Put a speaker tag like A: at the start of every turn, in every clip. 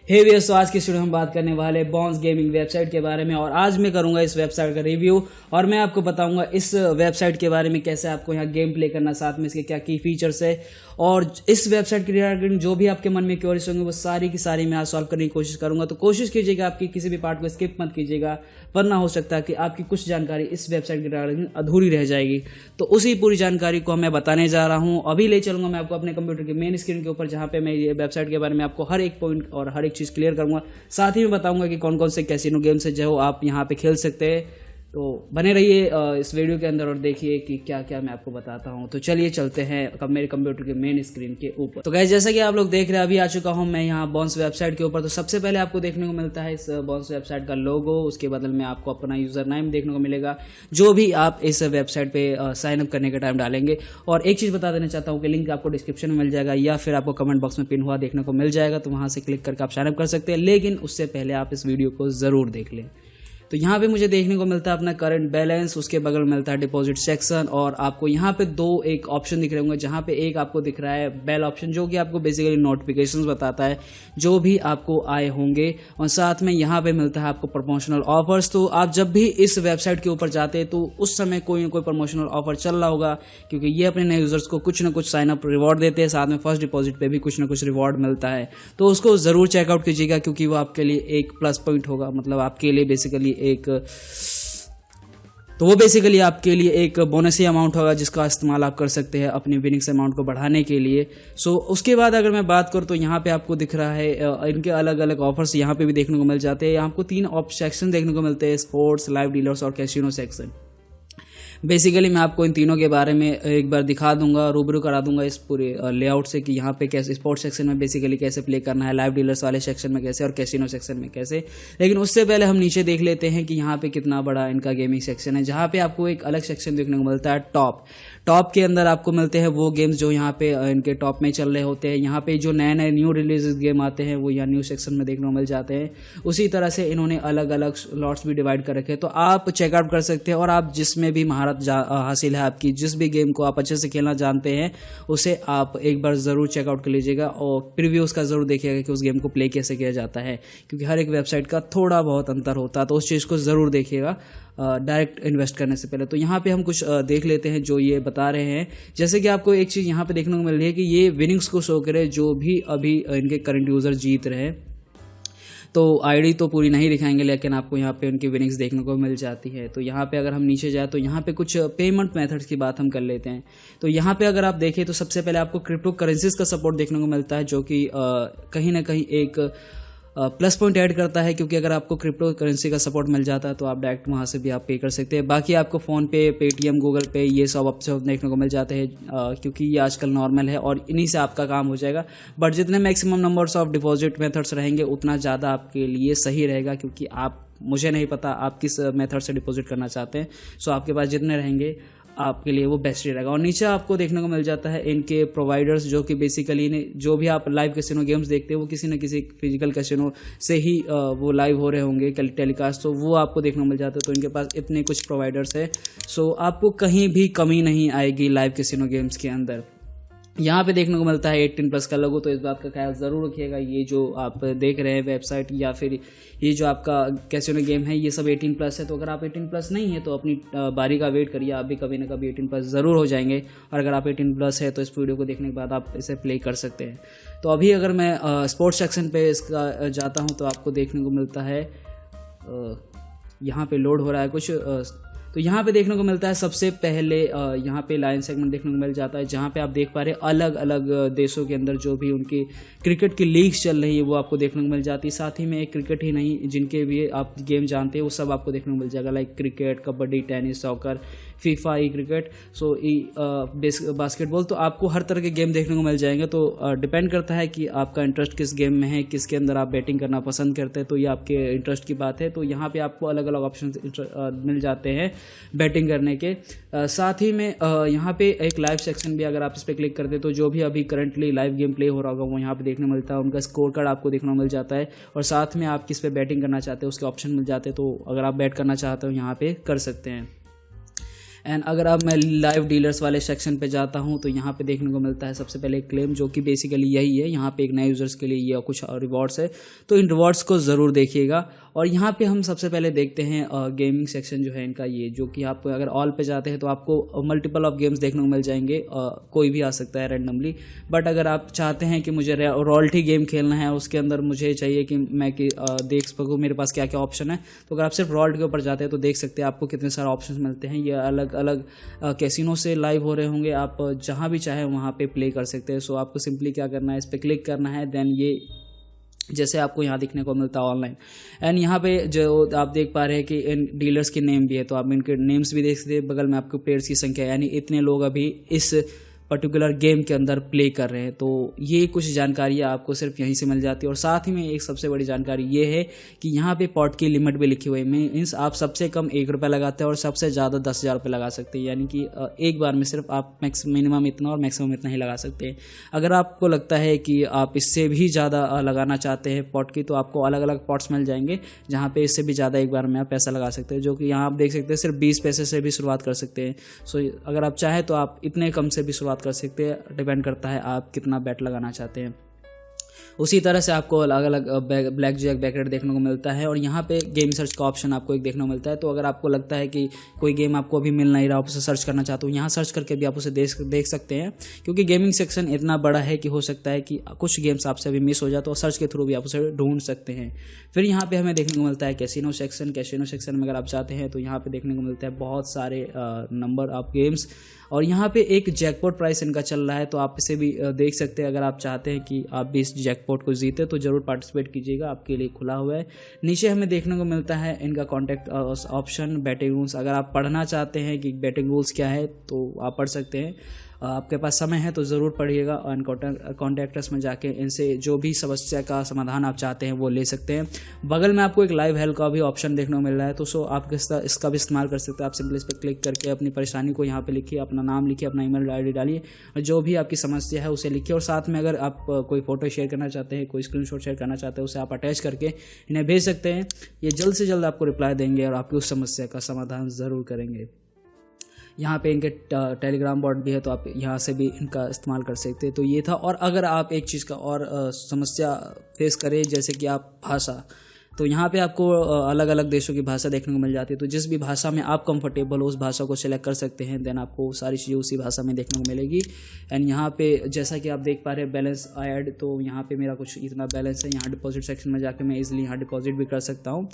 A: हे भैया, तो आज की वीडियो हम बात करने वाले बॉन्स गेमिंग वेबसाइट के बारे में। और आज मैं करूंगा इस वेबसाइट का रिव्यू और मैं आपको बताऊंगा इस वेबसाइट के बारे में कैसे आपको यहाँ गेम प्ले करना, साथ में इसके क्या की फीचर्स है और इस वेबसाइट के रिगार्डिंग जो भी आपके मन में क्वेरीज होंगे वो सारी की सारी मैं आज सॉल्व करने की कोशिश करूंगा। तो कोशिश कीजिएगा आपकी किसी भी पार्ट को स्किप मत कीजिएगा, वरना हो सकता है कि आपकी कुछ जानकारी इस वेबसाइट के रिगार्डिंग अधूरी रह जाएगी। तो उसी पूरी जानकारी को मैं बताने जा रहा हूँ। अभी ले चलूंगा मैं आपको अपने कंप्यूटर की मेन स्क्रीन के ऊपर, जहाँ पे मैं ये वेबसाइट के बारे में आपको हर एक पॉइंट और हर एक चीज़ क्लियर करूंगा। साथ ही मैं बताऊंगा कि कौन कौन से कैसीनो गेम्स है जो आप यहाँ पे खेल सकते हैं। तो बने रहिए इस वीडियो के अंदर और देखिए कि क्या क्या मैं आपको बताता हूँ। तो चलिए चलते हैं मेरे कंप्यूटर के मेन स्क्रीन के ऊपर। तो गाइस, जैसा कि आप लोग देख रहे हैं, अभी आ चुका हूँ मैं यहाँ बॉन्स वेबसाइट के ऊपर। तो सबसे पहले आपको देखने को मिलता है इस बॉन्स वेबसाइट का लोगो, उसके बदल में आपको अपना यूजर नेम देखने को मिलेगा जो भी आप इस वेबसाइट पे साइन अप करने के टाइम डालेंगे। और एक चीज़ बता देना चाहता हूँ कि लिंक आपको डिस्क्रिप्शन में मिल जाएगा या फिर आपको कमेंट बॉक्स में पिन हुआ देखने को मिल जाएगा, तो वहाँ से क्लिक करके आप साइन अप कर सकते हैं। लेकिन उससे पहले आप इस वीडियो को ज़रूर देख लें। तो यहाँ पे मुझे देखने को मिलता है अपना करंट बैलेंस, उसके बगल में मिलता है डिपॉजिट सेक्शन और आपको यहाँ पे दो एक ऑप्शन दिख रहे होंगे, जहाँ पे एक आपको दिख रहा है बेल ऑप्शन जो कि आपको बेसिकली नोटिफिकेशंस बताता है जो भी आपको आए होंगे। और साथ में यहाँ पे मिलता है आपको प्रमोशनल ऑफर्स। तो आप जब भी इस वेबसाइट के ऊपर जाते हैं तो उस समय कोई ना कोई प्रमोशनल ऑफर चल रहा होगा, क्योंकि ये अपने नए यूजर्स को कुछ ना कुछ साइन अप रिवॉर्ड देते हैं, साथ में फर्स्ट डिपॉजिट पे भी कुछ ना कुछ रिवॉर्ड मिलता है। तो उसको ज़रूर चेकआउट कीजिएगा, क्योंकि वो आपके लिए एक प्लस पॉइंट होगा, मतलब आपके लिए बेसिकली आपके लिए एक बोनसी अमाउंट होगा जिसका इस्तेमाल आप कर सकते हैं अपनी विनिंग्स अमाउंट को बढ़ाने के लिए। उसके बाद अगर मैं बात करूँ तो यहाँ पे आपको दिख रहा है इनके अलग अलग ऑफर्स यहाँ पे भी देखने को मिल जाते हैं। यहाँ आपको 3 सेक्शन देखने को मिलते हैं: स्पोर्ट्स, लाइव डीलर्स और कैसीनो सेक्शन। बेसिकली मैं आपको इन तीनों के बारे में एक बार दिखा दूंगा, रूबरू करा दूंगा इस पूरे लेआउट से कि यहाँ पे कैसे स्पोर्ट्स सेक्शन में बेसिकली कैसे प्ले करना है, लाइव डीलर्स वाले सेक्शन में कैसे और कैसीनो सेक्शन में कैसे। लेकिन उससे पहले हम नीचे देख लेते हैं कि यहाँ पे कितना बड़ा इनका गेमिंग सेक्शन है, जहाँ पे आपको एक अलग सेक्शन देखने को मिलता है टॉप के अंदर आपको मिलते हैं वो गेम्स जो यहाँ पे इनके टॉप में चल रहे होते हैं। यहाँ पे जो नए नए न्यू रिलीज गेम आते हैं वो यहाँ न्यू सेक्शन में देखने को मिल जाते हैं। उसी तरह से इन्होंने अलग अलग स्लॉट्स भी डिवाइड कर रखे हैं, तो आप चेकआउट कर सकते हैं। और आप जिसमें भी महारत हासिल है आपकी, जिस भी गेम को आप अच्छे से खेलना जानते हैं, उसे आप एक बार ज़रूर चेकआउट कर लीजिएगा और प्रीव्यूज़ का ज़रूर देखिएगा कि उस गेम को प्ले कैसे किया जाता है, क्योंकि हर एक वेबसाइट का थोड़ा बहुत अंतर होता है। तो उस चीज़ को ज़रूर देखिएगा डायरेक्ट इन्वेस्ट करने से पहले। तो यहाँ पे हम कुछ देख लेते हैं जो ये बता रहे हैं। जैसे कि आपको एक चीज़ यहाँ पे देखने को मिल रही है कि ये विनिंग्स को शो करे जो भी अभी इनके करंट यूज़र जीत रहे हैं। तो आईडी तो पूरी नहीं दिखाएंगे, लेकिन आपको यहाँ पे उनकी विनिंग्स देखने को मिल जाती है। तो यहाँ पे अगर हम नीचे जाए तो यहाँ पे कुछ पेमेंट मेथड्स की बात हम कर लेते हैं। तो यहाँ पे अगर आप देखें तो सबसे पहले आपको क्रिप्टो करेंसीज का सपोर्ट देखने को मिलता है, जो कि कहीं ना कहीं एक प्लस पॉइंट ऐड करता है, क्योंकि अगर आपको क्रिप्टो करेंसी का सपोर्ट मिल जाता है तो आप डायरेक्ट वहाँ से भी आप पे कर सकते हैं। बाकी आपको फ़ोन पे, पेटीएम, गूगल पे ये सब ऑप्शन देखने को मिल जाते हैं, क्योंकि ये आजकल नॉर्मल है और इन्हीं से आपका काम हो जाएगा। बट जितने maximum numbers of deposit methods रहेंगे उतना ज़्यादा आपके लिए सही रहेगा, क्योंकि मुझे नहीं पता आप किस मेथड से डिपॉजिट करना चाहते हैं। सो आपके पास जितने रहेंगे आपके लिए वो बेस्ट ही रहेगा। और नीचे आपको देखने को मिल जाता है इनके प्रोवाइडर्स, जो कि बेसिकली जो भी आप लाइव कैसीनो गेम्स देखते हैं वो किसी न किसी फिजिकल कैसीनो से ही वो लाइव हो रहे होंगे टेलीकास्ट, तो वो आपको देखने को मिल जाता है। तो इनके पास इतने कुछ प्रोवाइडर्स है, सो आपको कहीं भी कमी नहीं आएगी लाइव कैसीनो गेम्स के अंदर। यहाँ पे देखने को मिलता है 18+ का लोगो, तो इस बात का ख्याल ज़रूर रखिएगा। ये जो आप देख रहे हैं वेबसाइट या फिर ये जो आपका कैसीनो गेम है ये सब 18+ है। तो अगर आप 18+ नहीं है तो अपनी बारी का वेट करिए, आप भी कभी ना कभी 18+ ज़रूर हो जाएंगे। और अगर आप 18+ है तो इस वीडियो को देखने के बाद आप इसे प्ले कर सकते हैं। तो अभी अगर मैं स्पोर्ट्स सेक्शन पे इसका जाता हूँ तो आपको देखने को मिलता है यहाँ पे लोड हो रहा है कुछ। तो यहाँ पे देखने को मिलता है सबसे पहले यहाँ पे लाइन सेगमेंट देखने को मिल जाता है, जहाँ पे आप देख पा रहे हैं अलग अलग देशों के अंदर जो भी उनकी क्रिकेट की लीग्स चल रही है वो आपको देखने को मिल जाती है। साथ ही में एक क्रिकेट ही नहीं, जिनके भी आप गेम जानते हैं वो सब आपको देखने को मिल जाएगा, like cricket, kabaddi, tennis, soccer, FIFA, e cricket, basketball. तो आपको हर तरह के गेम देखने को मिल जाएंगे। तो डिपेंड करता है कि आपका इंटरेस्ट किस गेम में है, किसके अंदर आप बैटिंग करना पसंद करते हैं, तो ये आपके इंटरेस्ट की बात है। तो यहाँ पे आपको अलग अलग ऑप्शन मिल जाते हैं बैटिंग करने के। साथ ही में यहाँ पे एक लाइव सेक्शन भी अगर आप इस पर क्लिक करते हैं तो जो भी अभी करंटली लाइव गेम प्ले हो रहा होगा वो यहाँ पे देखने मिलता है, उनका स्कोर कार्ड आपको देखने को मिल जाता है। और साथ में आप किस पे बैटिंग करना चाहते हैं उसके ऑप्शन मिल जाते हैं, तो अगर आप बैट करना चाहते हो यहाँ पे कर सकते हैं। एंड अगर अब मैं लाइव डीलर्स वाले सेक्शन पे जाता हूँ तो यहाँ पे देखने को मिलता है सबसे पहले क्लेम, जो कि बेसिकली यही है। यहाँ पे एक नए यूज़र्स के लिए ये कुछ रिवॉर्ड्स है, तो इन रिवॉर्ड्स को ज़रूर देखिएगा। और यहाँ पे हम सबसे पहले देखते हैं गेमिंग सेक्शन जो है इनका, ये जो कि आप अगर ऑल पे जाते हैं तो आपको मल्टीपल ऑफ गेम्स देखने को मिल जाएंगे, कोई भी आ सकता है रैंडमली। बट अगर आप चाहते हैं कि मुझे रॉयल्टी गेम खेलना है, उसके अंदर मुझे चाहिए कि मैं देख सकूँ मेरे पास क्या क्या ऑप्शन है, तो अगर आप सिर्फ रॉयल्टी के ऊपर जाते हैं तो देख सकते हैं आपको कितने सारे ऑप्शन मिलते हैं। ये अलग अलग कैसीनो से लाइव हो रहे होंगे, आप जहाँ भी चाहे वहाँ पे प्ले कर सकते हैं। सो आपको सिंपली क्या करना है, इस पर क्लिक करना है, देन ये जैसे आपको यहाँ दिखने को मिलता है ऑनलाइन। एंड यहाँ पे जो आप देख पा रहे हैं कि इन डीलर्स के नेम भी है, तो आप इनके नेम्स भी देख सकते हैं। बगल में आपको प्लेयर्स की संख्या, यानी इतने लोग अभी इस पर्टिकुलर गेम के अंदर प्ले कर रहे हैं। तो ये कुछ जानकारियाँ आपको सिर्फ यहीं से मिल जाती है। और साथ ही में एक सबसे बड़ी जानकारी ये है कि यहाँ पे पॉट की लिमिट भी लिखी हुई है। मीन्स आप सबसे कम 1 रुपये लगाते हैं और सबसे ज़्यादा 10,000 रुपये लगा सकते हैं, यानी कि एक बार में सिर्फ आप मिनिमम इतना और मैक्सिमम इतना ही लगा सकते हैं। अगर आपको लगता है कि आप इससे भी ज़्यादा लगाना चाहते हैं पॉट की, तो आपको अलग अलग पॉट्स मिल जाएंगे जहाँ पे इससे भी ज़्यादा एक बार में आप पैसा लगा सकते हैं, जो कि यहाँ आप देख सकते हैं सिर्फ 20 पैसे से भी शुरुआत कर सकते हैं। सो अगर आप चाहें तो आप इतने कम से भी शुरुआत कर सकते हैं, डिपेंड करता है आप कितना बेट लगाना चाहते हैं। उसी तरह से आपको अलग अलग ब्लैक जैक बैकरेट देखने को मिलता है। और यहाँ पे गेम सर्च का ऑप्शन आपको एक देखने को मिलता है। तो अगर आपको लगता है कि कोई गेम आपको अभी मिल नहीं रहा, आप उसे सर्च करना चाहते हो, यहाँ सर्च करके भी आप उसे देख सकते हैं, क्योंकि गेमिंग सेक्शन इतना बड़ा है कि हो सकता है कि कुछ गेम्स आपसे अभी मिस हो जाए, तो सर्च के थ्रू भी आप उसे ढूंढ सकते हैं। फिर यहाँ पे हमें देखने को मिलता है कैसीनो सेक्शन। कैसीनो सेक्शन में अगर आप चाहते हैं तो यहाँ पे देखने को मिलता है बहुत सारे नंबर ऑफ गेम्स, और यहाँ पे एक जैकपॉट प्राइस इनका चल रहा है, तो आप इसे भी देख सकते हैं। अगर आप चाहते हैं कि आप भी इस जैकपॉट को जीते तो जरूर पार्टिसिपेट कीजिएगा, आपके लिए खुला हुआ है। नीचे हमें देखने को मिलता है इनका कॉन्टैक्ट ऑप्शन, बैटिंग रूल्स। अगर आप पढ़ना चाहते हैं कि बैटिंग रूल्स क्या है तो आप पढ़ सकते हैं, आपके पास समय है तो ज़रूर पढ़िएगा। और कॉन्टैक्टर्स में जाके इनसे जो भी समस्या का समाधान आप चाहते हैं वो ले सकते हैं। बगल में आपको एक लाइव हेल्प का भी ऑप्शन देखने को मिल रहा है, तो सो आप इसका भी इस्तेमाल कर सकते हैं। आप सिंपली इस पर क्लिक करके अपनी परेशानी को यहाँ पे लिखिए, अपना नाम लिखिए, अपना ईमेल आईडी डालिए, और जो भी आपकी समस्या है उसे लिखिए। और साथ में अगर आप कोई फोटो शेयर करना चाहते हैं, कोई स्क्रीनशॉट शेयर करना चाहते हैं, उसे आप अटैच करके इन्हें भेज सकते हैं। ये जल्द से जल्द आपको रिप्लाई देंगे और आपकी उस समस्या का समाधान ज़रूर करेंगे। यहाँ पे इनके टेलीग्राम बॉट भी है, तो आप यहाँ से भी इनका इस्तेमाल कर सकते हैं। तो ये था। और अगर आप एक चीज़ का और समस्या फेस करें, जैसे कि आप भाषा, तो यहाँ पे आपको अलग अलग देशों की भाषा देखने को मिल जाती है। तो जिस भी भाषा में आप कंफर्टेबल हो उस भाषा को सिलेक्ट कर सकते हैं, देन आपको सारी चीज़ें उसी भाषा में देखने को मिलेगी। एंड यहाँ पे जैसा कि आप देख पा रहे हैं बैलेंस ऐड, तो यहाँ पे मेरा कुछ इतना बैलेंस है। यहाँ डिपॉजिट सेक्शन में जाकर मैं इजीली यहाँ डिपॉजिट भी कर सकता हूँ।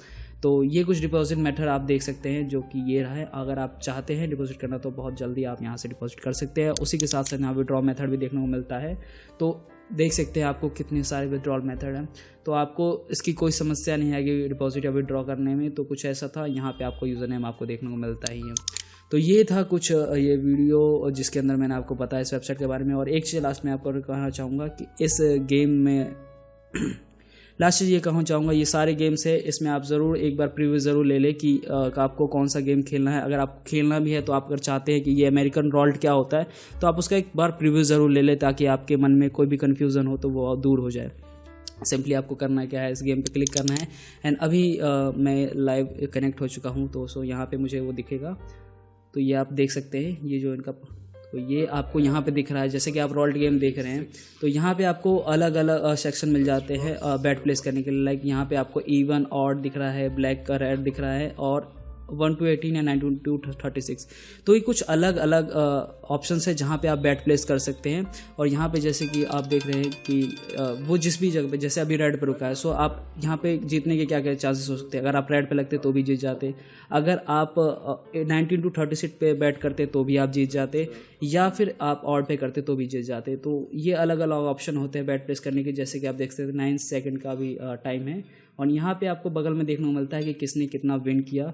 A: तो ये कुछ डिपॉजिट मेथड आप देख सकते हैं, जो कि ये रहा है। अगर आप चाहते हैं डिपॉजिट करना तो बहुत जल्दी आप यहाँ से डिपॉजिट कर सकते हैं। उसी के साथ साथ यहाँ विड्रॉ मेथड भी देखने को मिलता है, तो देख सकते हैं आपको कितने सारे विड्रॉल मेथड हैं। तो आपको इसकी कोई समस्या नहीं आएगी डिपॉजिट या विड्रॉ करने में। तो कुछ ऐसा था, यहाँ पे आपको यूज़र नेम आपको देखने को मिलता ही है। तो ये था कुछ ये वीडियो जिसके अंदर मैंने आपको बताया इस वेबसाइट के बारे में। और एक चीज़ लास्ट में आपको कहना चाहूँगा कि इस गेम में लास्ट चीज़ ये कहना चाहूँगा, ये सारे गेम्स है, इसमें आप ज़रूर एक बार प्रीव्यू ज़रूर ले लें कि आपको कौन सा गेम खेलना है। अगर आप खेलना भी है तो आप अगर चाहते हैं कि ये अमेरिकन रॉल्ट क्या होता है, तो आप उसका एक बार प्रीव्यू ज़रूर ले लें, ताकि आपके मन में कोई भी कन्फ्यूज़न हो तो वो दूर हो जाए। सिंपली आपको करना क्या है, इस गेम पे क्लिक करना है। एंड अभी मैं लाइव कनेक्ट हो चुका हूँ, तो सो यहाँ पे मुझे वो दिखेगा। तो ये आप देख सकते हैं, ये जो इनका, तो ये आपको यहाँ पे दिख रहा है। जैसे कि आप रॉल्ट गेम देख रहे हैं, तो यहाँ पे आपको अलग अलग सेक्शन मिल जाते हैं बैट प्लेस करने के लिए। लाइक यहाँ पे आपको इवन ऑड दिख रहा है, ब्लैक का रेड दिख रहा है, और 1 to 18 या 9 to 36। तो ये कुछ अलग अलग ऑप्शंस है जहाँ पे आप बैट प्लेस कर सकते हैं। और यहाँ पे जैसे कि आप देख रहे हैं कि वो जिस भी जगह पे, जैसे अभी रेड पे रुका है, सो आप यहाँ पे जीतने के क्या क्या चांसेस हो सकते हैं। अगर आप रेड पे लगते तो भी जीत जाते, अगर आप 19 to 36 पे बैट करते तो भी आप जीत जाते, या फिर आप ऑड पे करते तो भी जीत जाते। तो ये अलग अलग ऑप्शन होते हैं बैट प्लेस करने के। जैसे कि आप देख सकते हैं 9 सेकेंड का भी टाइम है। और यहाँ पे आपको बगल में देखने को मिलता है कि किसने कितना विन किया।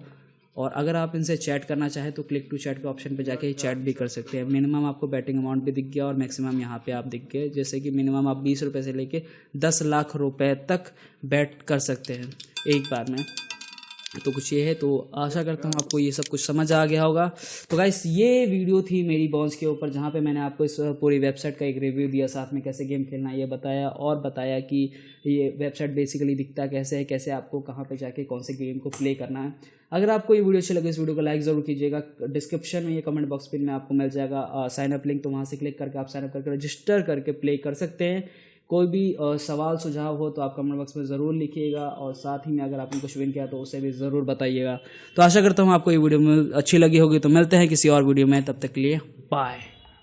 A: और अगर आप इनसे चैट करना चाहें तो क्लिक टू चैट के ऑप्शन पे जाके चैट भी कर सकते हैं। मिनिमम आपको बैटिंग अमाउंट भी दिख गया और मैक्सिमम यहाँ पे आप दिख गए। जैसे कि मिनिमम आप 20 रुपये से लेके 10 लाख रुपए तक बैट कर सकते हैं एक बार में। तो कुछ ये है। तो आशा करता हूँ आपको ये सब कुछ समझ आ गया होगा। तो गाइस ये वीडियो थी मेरी बॉन्स के ऊपर, जहाँ पे मैंने आपको इस पूरी वेबसाइट का एक रिव्यू दिया, साथ में कैसे गेम खेलना ये बताया, और बताया कि ये वेबसाइट बेसिकली दिखता कैसे है, कैसे आपको कहाँ पे जाके कौन से गेम को प्ले करना है। अगर आपको ये वीडियो अच्छी लगे, इस वीडियो को लाइक ज़रूर कीजिएगा। डिस्क्रिप्शन में, ये कमेंट बॉक्स पिन में आपको मिल जाएगा साइन अप लिंक, तो वहाँ से क्लिक करके आप साइन अप करके रजिस्टर करके प्ले कर सकते हैं। कोई भी सवाल सुझाव हो तो आप कमेंट बॉक्स में ज़रूर लिखिएगा, और साथ ही में अगर आपने कुछ विन किया तो उसे भी ज़रूर बताइएगा। तो आशा करता हूँ आपको ये वीडियो में अच्छी लगी होगी। तो मिलते हैं किसी और वीडियो में, तब तक के लिए बाय।